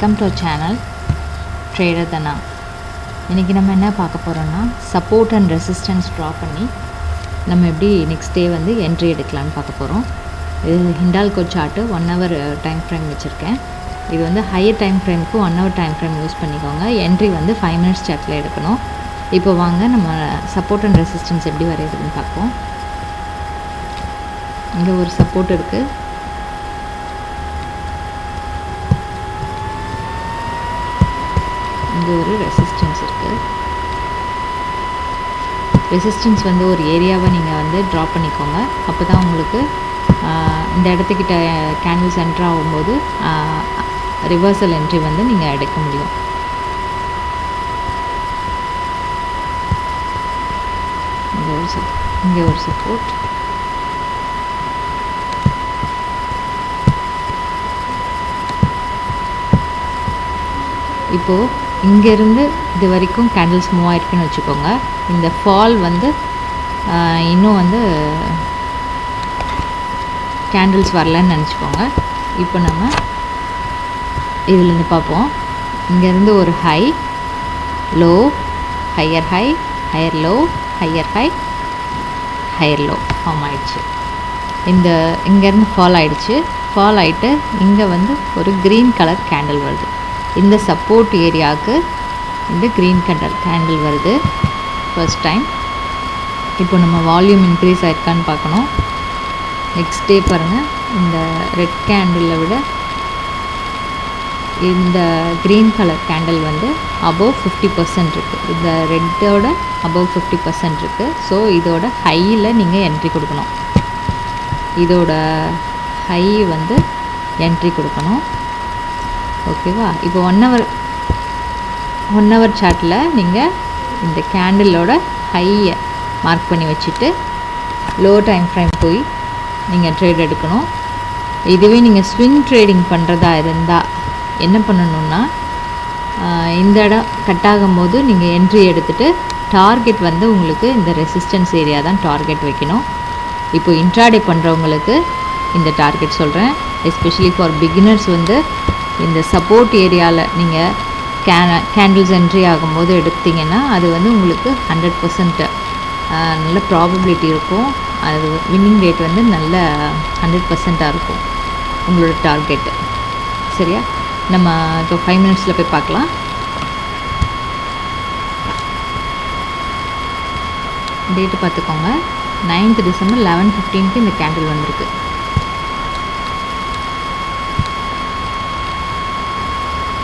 Welcome to channel trader தனா. இன்றைக்கி நம்ம என்ன பார்க்க போகிறோன்னா, சப்போர்ட் அண்ட் ரெசிஸ்டன்ஸ் ட்ரா பண்ணி நம்ம எப்படி நெக்ஸ்ட் டே வந்து என்ட்ரி எடுக்கலான்னு பார்க்க போகிறோம். இது Hindalco chart 1 hour time frame வச்சுருக்கேன். இது வந்து ஹையர் டைம் ஃப்ரேமுக்கு 1 hour டைம் ஃப்ரேம் யூஸ் பண்ணிக்கோங்க. என்ட்ரி வந்து 5 minutes சார்ட்டில் எடுக்கணும். இப்போ வாங்க நம்ம சப்போர்ட் அண்ட் ரெசிஸ்டன்ஸ் எப்படி வரையுதுன்னு பார்ப்போம். இங்கே ஒரு சப்போர்ட் இருக்குது, இங்கே ஒரு ரெசிஸ்டன்ஸ் இருக்குது. ரெசிஸ்டன்ஸ் வந்து ஒரு ஏரியாவை நீங்கள் வந்து ட்ரா பண்ணிக்கோங்க. அப்போ தான் உங்களுக்கு இந்த இடத்துக்கிட்ட கேண்டில்ஸ் என்ட்ரு ஆகும்போது ரிவர்சல் என்ட்ரி வந்து நீங்கள் எடுக்க முடியும். இங்கே ஒரு சப்போர்ட், இப்போது இங்கேருந்து இது வரைக்கும் கேண்டில்ஸ் மூவ் ஆகிருக்குன்னு வச்சுக்கோங்க. இந்த ஃபால் வந்து இன்னும் வந்து கேண்டில்ஸ் வரலன்னு நினச்சிக்கோங்க. இப்போ நம்ம இதிலேருந்து பார்ப்போம். இங்கேருந்து ஒரு high, low, higher high, higher low, higher high, higher low form ஆகிடுச்சு. இங்கேருந்து ஃபால் ஆகிடுச்சு. ஃபால் ஆகிட்டு இங்கே வந்து ஒரு க்ரீன் கலர் கேண்டில் வருது. இந்த சப்போர்ட் ஏரியாவுக்கு இந்த க்ரீன் கலர் கேண்டில் வருது ஃபர்ஸ்ட் டைம். இப்போ நம்ம வால்யூம் இன்க்ரீஸ் ஆகிருக்கான்னு பார்க்கணும். நெக்ஸ்ட் டே பாருங்கள், இந்த ரெட் கேண்டிலை விட இந்த க்ரீன் கலர் கேண்டில் வந்து அபவ் 50% இருக்குது. இந்த ரெட்டோட அபவ் 50% இருக்குது. ஸோ இதோட ஹையில் நீங்கள் என்ட்ரி கொடுக்கணும். இதோட ஹை வந்து என்ட்ரி கொடுக்கணும். ஓகேவா? இப்போ 1 hour சார்ட்டில் நீங்கள் இந்த கேண்டிலோட ஹையை மார்க் பண்ணி வச்சுட்டு லோ டைம் ஃப்ரேம் போய் நீங்கள் ட்ரேட் எடுக்கணும். இதுவே நீங்கள் ஸ்விங் ட்ரேடிங் பண்ணுறதா இருந்தால் என்ன பண்ணணுன்னா, இந்த இடம் கட் ஆகும்போது நீங்கள் என்ட்ரி எடுத்துகிட்டு டார்கெட் வந்து உங்களுக்கு இந்த ரெசிஸ்டன்ஸ் ஏரியா தான் டார்கெட் வைக்கணும். இப்போ இன்ட்ராடே பண்ணுறவங்களுக்கு இந்த டார்கெட் சொல்கிறேன். எஸ்பெஷலி ஃபார் பிகினர்ஸ் வந்து இந்த சப்போர்ட் ஏரியாவில் நீங்கள் கேண்டில்ஸ் என்ட்ரி ஆகும்போது எடுத்திங்கன்னா அது வந்து உங்களுக்கு 100% நல்ல ப்ராபபிலிட்டி இருக்கும். அது வின்னிங் ரேட் வந்து நல்ல 100% இருக்கும் உங்களோட டார்கெட்டு. சரியா? நம்ம இப்போ 5 minutesல போய் பார்க்கலாம். டேட்டு பார்த்துக்கோங்க. 9th December 11:15 இந்த கேண்டில் வந்திருக்கு.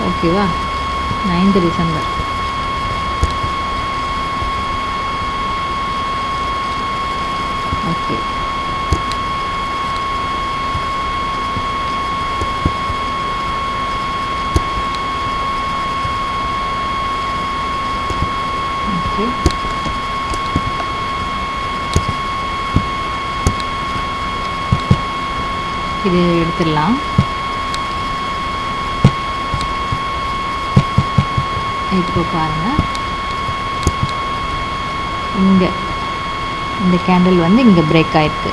ஓகேவா? 9th December. ஓகே, ஓகே, இது எடுத்துடலாம். இப்போ பாருங்கள், இங்கே இந்த கேண்டில் வந்து இங்கே பிரேக் ஆகிருக்கு.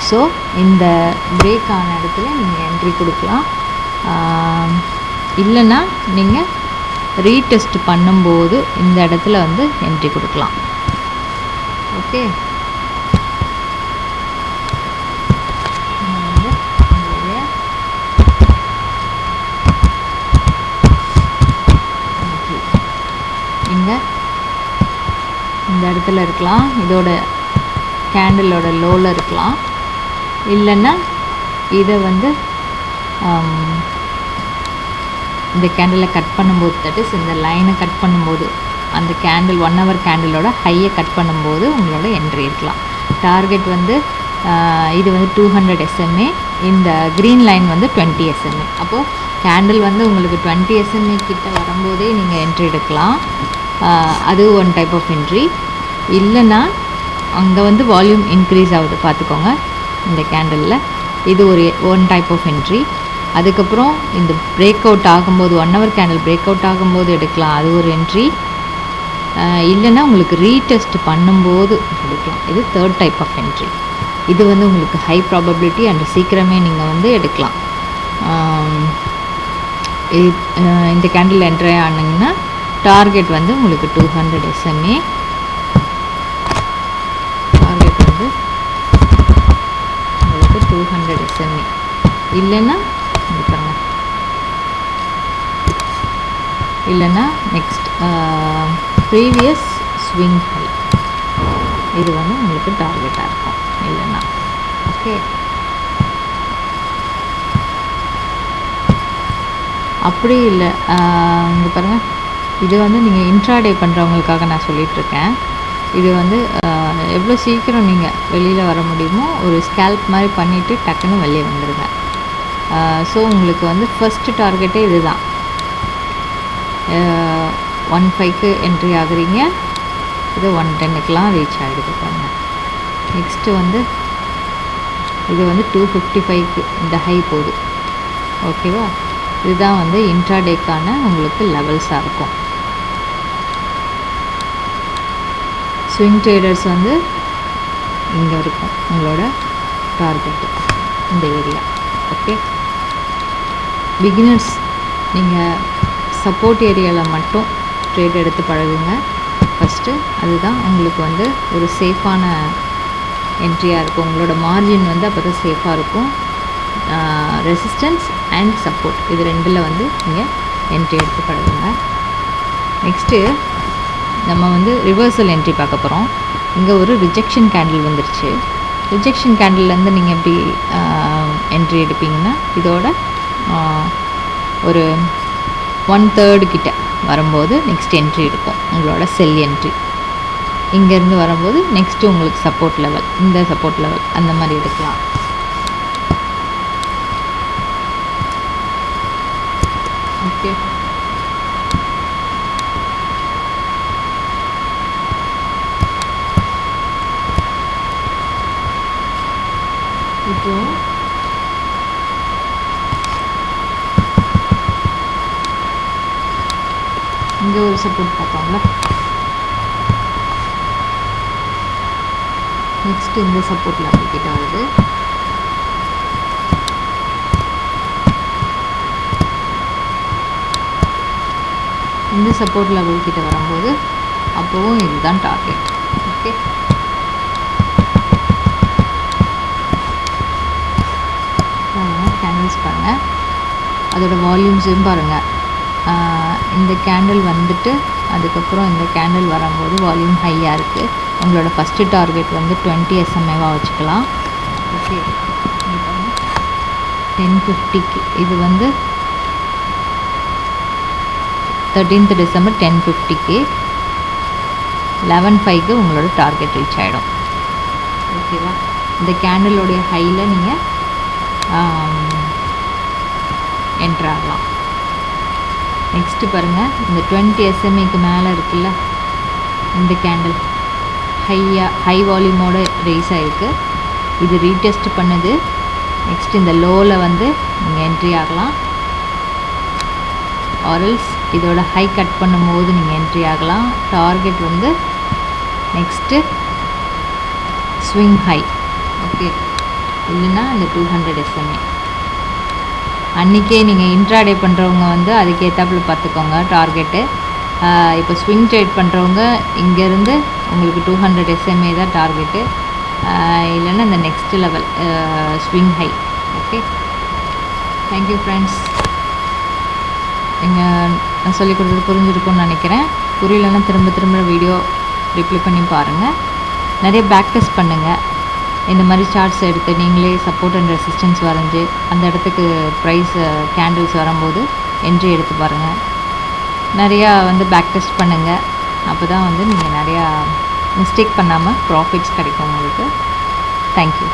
ஸோ இந்த பிரேக் ஆன இடத்துல நீங்கள் என்ட்ரி கொடுக்கலாம். இல்லைன்னா நீங்கள் ரீடெஸ்ட் பண்ணும்போது இந்த இடத்துல வந்து என்ட்ரி கொடுக்கலாம். ஓகே, இந்த இடத்துல இருக்கலாம், இதோட கேண்டிலோட லோவில் இருக்கலாம். இல்லைன்னா இதை வந்து இந்த கேண்டிலை கட் பண்ணும்போது, தட் இந்த லைனை கட் பண்ணும்போது, அந்த கேண்டில் 1 hour கேண்டிலோட ஹையை கட் பண்ணும்போது உங்களோட என்ட்ரி இருக்கலாம். டார்கெட் வந்து இது வந்து 200 SMA, இந்த க்ரீன் லைன் வந்து 20 SMA. அப்போது கேண்டில் வந்து உங்களுக்கு 20 SMA கிட்ட வரும்போதே நீங்கள் என்ட்ரி எடுக்கலாம். அது ஒன் டைப் ஆஃப் என்ட்ரி. இல்லைன்னா அங்கே வந்து வால்யூம் இன்க்ரீஸ் ஆகுது பார்த்துக்கோங்க இந்த கேண்டிலில். இது ஒன் டைப் ஆஃப் என்ட்ரி. அதுக்கப்புறம் இந்த பிரேக் அவுட் ஆகும்போது 1 hour கேண்டில் பிரேக் அவுட் ஆகும்போது எடுக்கலாம், அது ஒரு என்ட்ரி. இல்லைன்னா உங்களுக்கு ரீடெஸ்ட் பண்ணும்போது எடுக்கலாம், இது 3rd டைப் ஆஃப் என்ட்ரி. இது வந்து உங்களுக்கு ஹை ப்ராபபிலிட்டி அண்ட் சீக்கிரமே நீங்கள் வந்து எடுக்கலாம். இந்த கேண்டில் என்ட்ரி ஆனிங்கன்னா டார்கெட் வந்து உங்களுக்கு 200 SMA. டார்கெட் வந்து உங்களுக்கு 200 SMA. இல்லைன்னா இல்லைன்னா நெக்ஸ்ட் ப்ரீவியஸ் ஸ்விங் ஹை, இது வந்து உங்களுக்கு டார்கெட்டாக இருக்கும். இல்லைன்னா ஓகே, அப்படி இல்லை இங்கே பாருங்கள், இது வந்து நீங்கள் இன்ட்ராடே பண்ணுறவங்களுக்காக நான் சொல்லிகிட்ருக்கேன். இது வந்து எவ்வளோ சீக்கிரம் நீங்கள் வெளியில் வர முடியுமோ ஒரு ஸ்கேல்ப் மாதிரி பண்ணிவிட்டு டக்குன்னு வெளியே வந்துடுங்க. ஸோ உங்களுக்கு வந்து ஃபஸ்ட்டு டார்கெட்டே இது தான். 1.5க்கு என்ட்ரி ஆகுறீங்க, இது 1.10க்கெலாம் ரீச் ஆகிடுது பாருங்கள். நெக்ஸ்ட்டு வந்து இது வந்து 255க்கு இந்த ஹை போகுது. ஓகேவா, இதுதான் வந்து இன்ட்ராடேக்கான உங்களுக்கு லெவல்ஸாக இருக்கும். ஸ்விங் ட்ரேடர்ஸ் வந்து இங்கே இருக்கும் உங்களோட டார்கெட்டு, இந்த ஏரியா. ஓகே, பிகினர்ஸ் நீங்கள் சப்போர்ட் ஏரியாவில் மட்டும் ட்ரேட் எடுத்து பழகுங்க ஃபஸ்ட்டு. அதுதான் உங்களுக்கு வந்து ஒரு சேஃபான என்ட்ரியாக இருக்கும். உங்களோட மார்ஜின் வந்து அப்போ தான் சேஃபாக இருக்கும். ரெசிஸ்டன்ஸ் அண்ட் சப்போர்ட் இது ரெண்டில் வந்து நீங்கள் என்ட்ரி எடுத்து பழகுங்க. நெக்ஸ்ட்டு நம்ம வந்து ரிவர்சல் என்ட்ரி பார்க்க போகிறோம். இங்கே ஒரு ரிஜெக்ஷன் கேண்டில் வந்துருச்சு. ரிஜெக்ஷன் கேண்டில்லேருந்து நீங்கள் எப்படி என்ட்ரி எடுப்பீங்கன்னா, இதோட ஒரு 1/3 கிட்ட வரும்போது நெக்ஸ்ட் என்ட்ரி இருக்கும் உங்களோட செல் என்ட்ரி. இங்கேருந்து வரும்போது நெக்ஸ்ட்டு உங்களுக்கு சப்போர்ட் லெவல், இந்த சப்போர்ட் லெவல் அந்த மாதிரி எடுக்கலாம். ஓகே, இப்போ இங்கே ஒரு சப்போர்ட் பார்த்தோம்ல, நெக்ஸ்ட் இந்த சப்போர்ட் லெவல் கிட்ட வருது. இந்த சப்போர்ட் லெவல் கிட்ட வரும்போது அப்போவும் இதுதான் டார்கெட். ஓகே, கேண்டில்ஸ் பாருங்கள், அதோட வால்யூம்ஸையும் பாருங்கள். இந்த கேண்டில் வந்துட்டு அதுக்கப்புறம் இந்த கேண்டில் வரும்போது வால்யூம் ஹையாக இருக்குது. உங்களோட ஃபஸ்ட்டு டார்கெட் வந்து 20 SMA வச்சுக்கலாம். ஓகே, 1050க்கு இது வந்து 13th December 1050க்கு 11/5க்கு உங்களோட டார்கெட் ரீச் ஆகிடும். ஓகேவா, இந்த கேண்டிலோடைய ஹையில் நீங்கள் என்ட்ரு ஆகலாம். நெக்ஸ்ட்டு பாருங்கள், இந்த 20 SMAக்கு மேலே இருக்குல்ல, இந்த கேண்டில் ஹை வால்யூமோட ரேஸ் ஆகிருக்கு. இது ரீடெஸ்ட் பண்ணுது. நெக்ஸ்ட் இந்த லோவில் வந்து நீங்கள் என்ட்ரி ஆகலாம். ஆரல்ஸ் இதோட ஹை கட் பண்ணும்போது நீங்கள் என்ட்ரி ஆகலாம். டார்கெட் வந்து நெக்ஸ்ட்டு ஸ்விங் ஹை. ஓகே, இல்லைன்னா இந்த 200 SMA. அன்றைக்கே நீங்கள் இன்ட்ராடே பண்ணுறவங்க வந்து அதுக்கேற்றாப்புல பார்த்துக்கோங்க டார்கெட்டு. இப்போ ஸ்விங் ட்ரேட் பண்ணுறவங்க இங்கேருந்து உங்களுக்கு 200 SMA தான் டார்கெட்டு, இல்லைன்னா இந்த next level swing high. Okay, thank you friends. நான் சொல்லிக் கொடுத்தது புரிஞ்சிருக்கும்னு நினைக்கிறேன். புரியலன்னா திரும்ப திரும்ப வீடியோ ரிப்ளை பண்ணி பாருங்கள். நிறைய பேக் டெஸ்ட் பண்ணுங்கள். இந்த மாதிரி சார்ட்ஸ் எடுத்து நீங்களே சப்போர்ட் அண்ட் ரெசிஸ்டன்ஸ் வரைஞ்சி அந்த இடத்துக்கு ப்ரைஸ் கேண்டில்ஸ் வரும்போது என்ட்ரி எடுத்து பாருங்கள். நிறையா வந்து பேக் டெஸ்ட் பண்ணுங்கள். அப்போ தான் வந்து நீங்கள் நிறையா மிஸ்டேக் பண்ணாமல் ப்ராஃபிட்ஸ் கிடைக்கும் உங்களுக்கு. தேங்க்யூ.